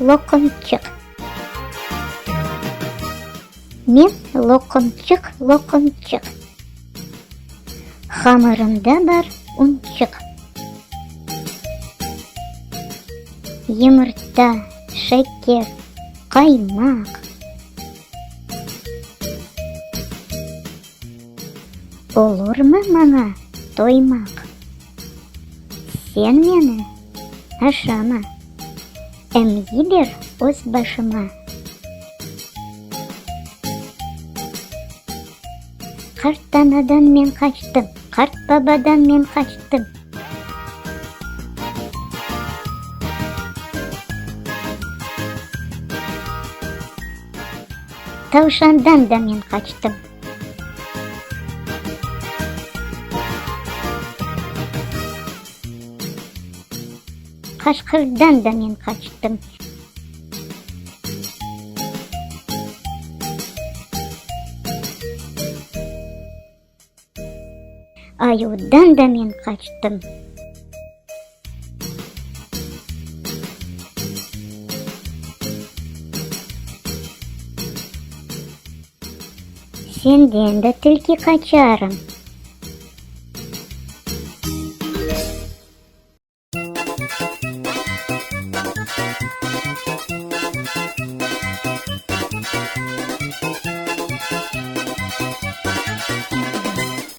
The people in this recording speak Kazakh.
локончык. Мен локончык. Хамырымда бар унчык. Йымырта, шекер, каймак. Олурмы маңа тоймак? Сен мені ашама, әмги бер өз башыма. Қарт анадан мен қаштым, қарт бабадан мен қаштым. Таушандан да мен қаштым. Қашқырдан да мен қаштым. Аюдан да мен қаштым. Сенден де тілке қачарым.